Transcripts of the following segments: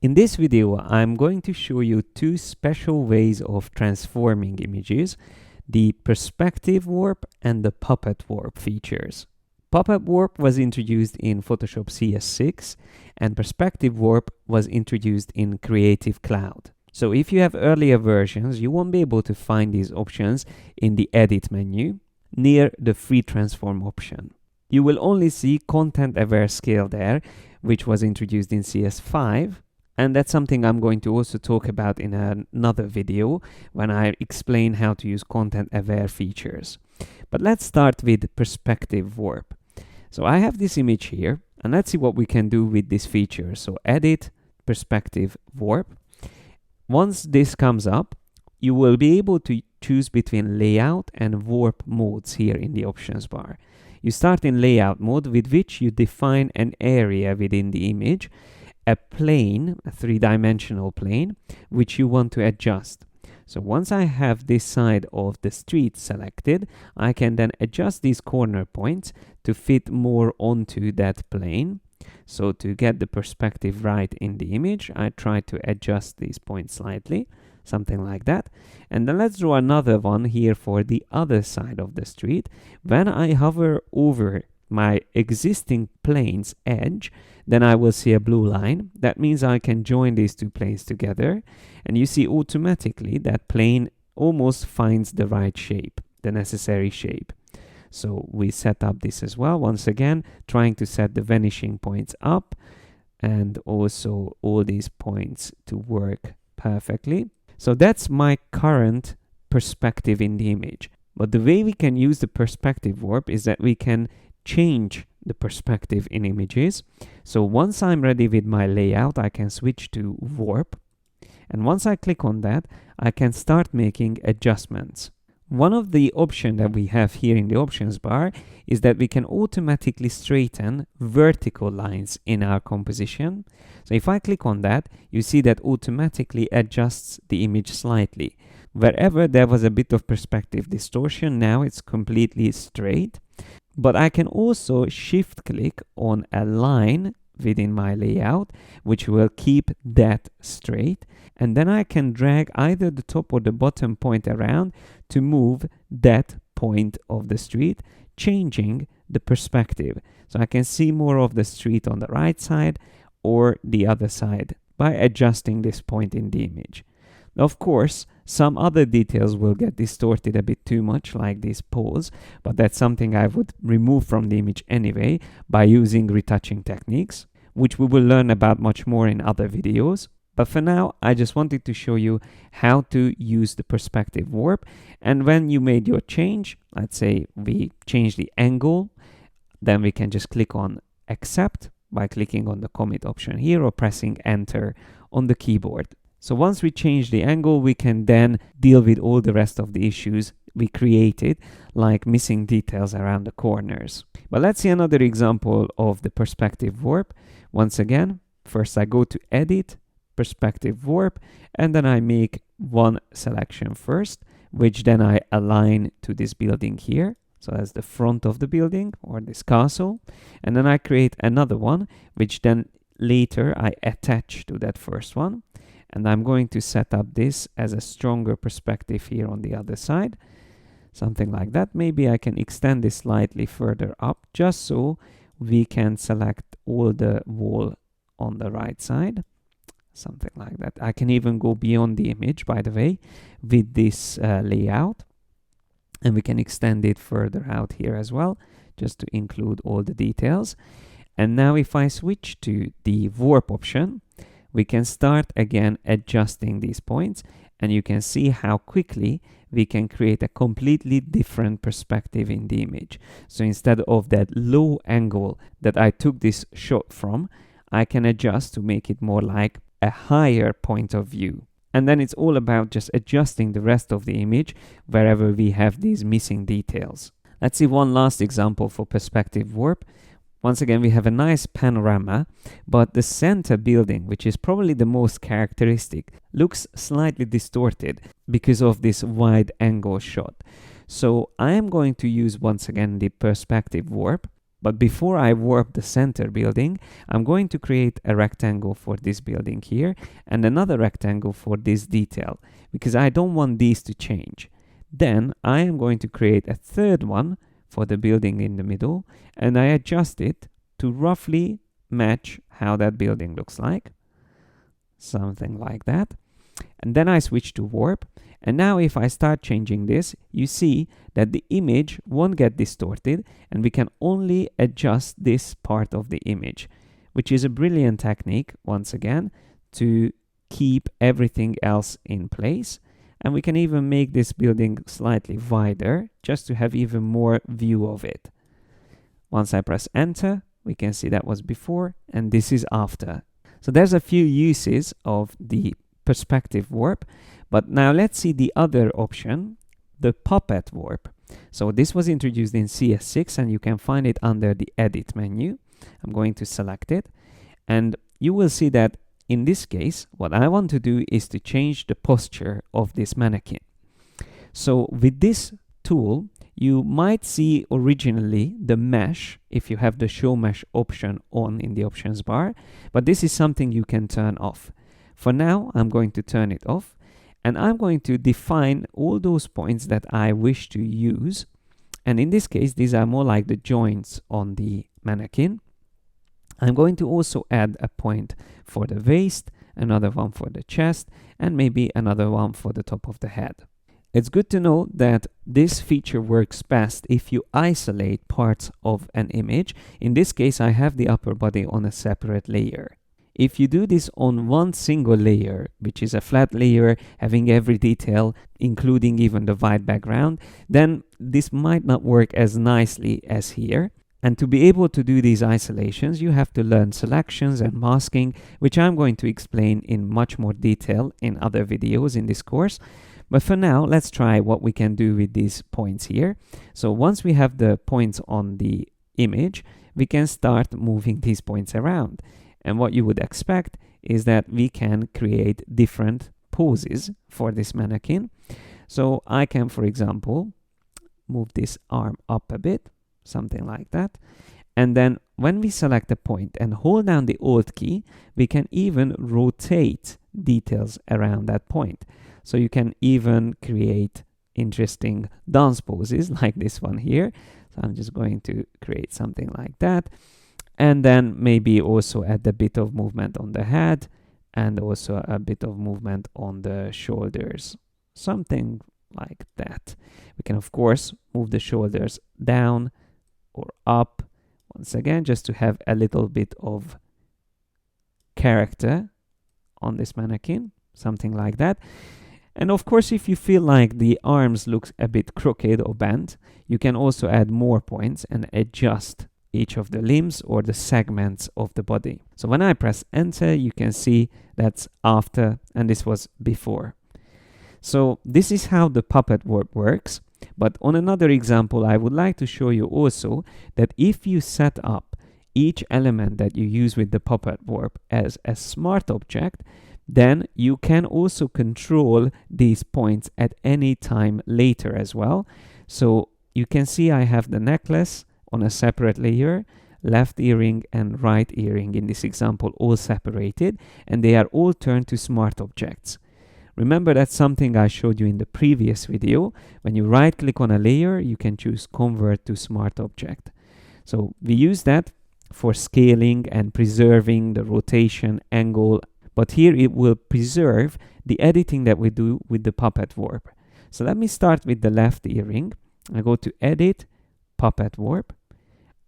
In this video, I'm going to show you two special ways of transforming images, the perspective warp and the puppet warp features. Puppet warp was introduced in Photoshop CS6 and perspective warp was introduced in Creative Cloud. So if you have earlier versions, you won't be able to find these options in the Edit menu near the Free Transform option. You will only see Content Aware Scale there, which was introduced in CS5. And that's something I'm going to also talk about in another video when I explain how to use content-aware features. But let's start with perspective warp. So I have this image here, and let's see what we can do with this feature. So edit, perspective warp. Once this comes up, you will be able to choose between layout and warp modes here in the options bar. You start in layout mode, with which you define an area within the image, a plane, a three-dimensional plane, which you want to adjust. So once I have this side of the street selected, I can then adjust these corner points to fit more onto that plane. So to get the perspective right in the image, I try to adjust these points slightly, something like that. And then let's draw another one here for the other side of the street. When I hover over my existing plane's edge, then I will see a blue line. That means I can join these two planes together, and you see automatically that plane almost finds the right shape, the necessary shape. So we set up this as well, once again trying to set the vanishing points up and also all these points to work perfectly. So that's my current perspective in the image. But the way we can use the perspective warp is that we can change the perspective in images. So once I'm ready with my layout, I can switch to warp. And once I click on that, I can start making adjustments. One of the options that we have here in the options bar is that we can automatically straighten vertical lines in our composition. So if I click on that, you see that automatically adjusts the image slightly. Wherever there was a bit of perspective distortion, now it's completely straight. But I can also shift click on a line within my layout, which will keep that straight. And then I can drag either the top or the bottom point around to move that point of the street, changing the perspective. So I can see more of the street on the right side or the other side by adjusting this point in the image. Of course, some other details will get distorted a bit too much, like these poles, but that's something I would remove from the image anyway by using retouching techniques, which we will learn about much more in other videos. But for now, I just wanted to show you how to use the perspective warp. And when you made your change, let's say we change the angle, then we can just click on accept by clicking on the commit option here or pressing enter on the keyboard. So once we change the angle, we can then deal with all the rest of the issues we created, like missing details around the corners. But let's see another example of the perspective warp. Once again, first I go to edit, perspective warp, and then I make one selection first, which then I align to this building here. So that's the front of the building or this castle. And then I create another one, which then later I attach to that first one. And I'm going to set up this as a stronger perspective here on the other side. Something like that. Maybe I can extend this slightly further up just so we can select all the wall on the right side. Something like that. I can even go beyond the image, by the way, with this layout. And we can extend it further out here as well, just to include all the details. And now if I switch to the warp option, we can start again adjusting these points, and you can see how quickly we can create a completely different perspective in the image. So instead of that low angle that I took this shot from, I can adjust to make it more like a higher point of view. And then it's all about just adjusting the rest of the image wherever we have these missing details. Let's see one last example for perspective warp. Once again, we have a nice panorama, but the center building, which is probably the most characteristic, looks slightly distorted because of this wide angle shot. So I am going to use once again the perspective warp. But before I warp the center building, I'm going to create a rectangle for this building here and another rectangle for this detail, because I don't want these to change. Then I am going to create a third one for the building in the middle, and I adjust it to roughly match how that building looks like. Something like that. And then I switch to warp. And now if I start changing this, you see that the image won't get distorted, and we can only adjust this part of the image, which is a brilliant technique, once again, to keep everything else in place. And we can even make this building slightly wider, just to have even more view of it. Once I press enter, we can see that was before, and this is after. So there's a few uses of the perspective warp. But now let's see the other option, the puppet warp. So this was introduced in cs6, and you can find it under the edit menu. I'm going to select it, and you will see that in this case, what I want to do is to change the posture of this mannequin. So with this tool, you might see originally the mesh if you have the show mesh option on in the options bar, but this is something you can turn off. For now, I'm going to turn it off. And I'm going to define all those points that I wish to use. And in this case, these are more like the joints on the mannequin. I'm going to also add a point for the waist, another one for the chest, and maybe another one for the top of the head. It's good to know that this feature works best if you isolate parts of an image. In this case, I have the upper body on a separate layer. If you do this on one single layer, which is a flat layer having every detail, including even the white background, then this might not work as nicely as here. And to be able to do these isolations, you have to learn selections and masking, which I'm going to explain in much more detail in other videos in this course. But for now, let's try what we can do with these points here. So once we have the points on the image, we can start moving these points around. And what you would expect is that we can create different poses for this mannequin. So I can, for example, move this arm up a bit, something like that. And then when we select a point and hold down the Alt key, we can even rotate details around that point. So you can even create interesting dance poses like this one here. So I'm just going to create something like that. And then maybe also add a bit of movement on the head and also a bit of movement on the shoulders. Something like that. We can, of course, move the shoulders down or up. Once again, just to have a little bit of character on this mannequin. Something like that. And of course, if you feel like the arms look a bit crooked or bent, you can also add more points and adjust each of the limbs or the segments of the body. So when I press enter, you can see that's after, and this was before. So this is how the puppet warp works. But on another example, I would like to show you also that if you set up each element that you use with the puppet warp as a smart object, then you can also control these points at any time later as well. So you can see I have the necklace on a separate layer, left earring and right earring in this example all separated, and they are all turned to smart objects. Remember, that's something I showed you in the previous video. When you right click on a layer, you can choose convert to smart object. So we use that for scaling and preserving the rotation, angle, but here it will preserve the editing that we do with the puppet warp. So let me start with the left earring. I go to edit, puppet warp,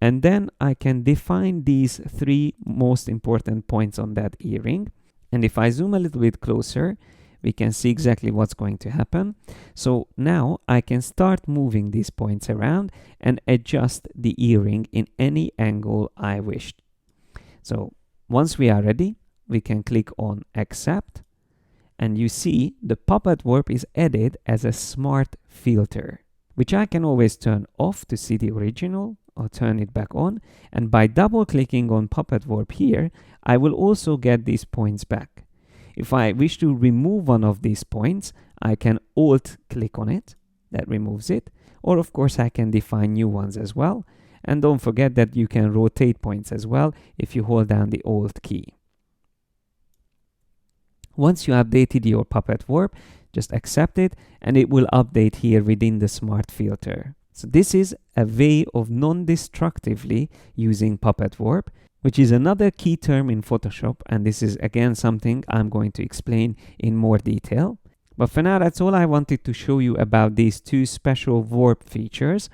and then I can define these three most important points on that earring. And if I zoom a little bit closer, we can see exactly what's going to happen. So now I can start moving these points around and adjust the earring in any angle I wish. So once we are ready, we can click on accept, and you see the puppet warp is added as a smart filter, which I can always turn off to see the original or turn it back on. And by double clicking on puppet warp here, I will also get these points back. If I wish to remove one of these points, I can Alt click on it, that removes it, or of course I can define new ones as well. And don't forget that you can rotate points as well if you hold down the Alt key. Once you updated your Puppet Warp, just accept it and it will update here within the Smart Filter. So this is a way of non-destructively using Puppet Warp, which is another key term in Photoshop, and this is again something I'm going to explain in more detail. But for now, that's all I wanted to show you about these two special warp features.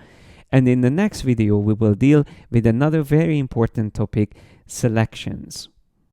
And in the next video, we will deal with another very important topic, selections.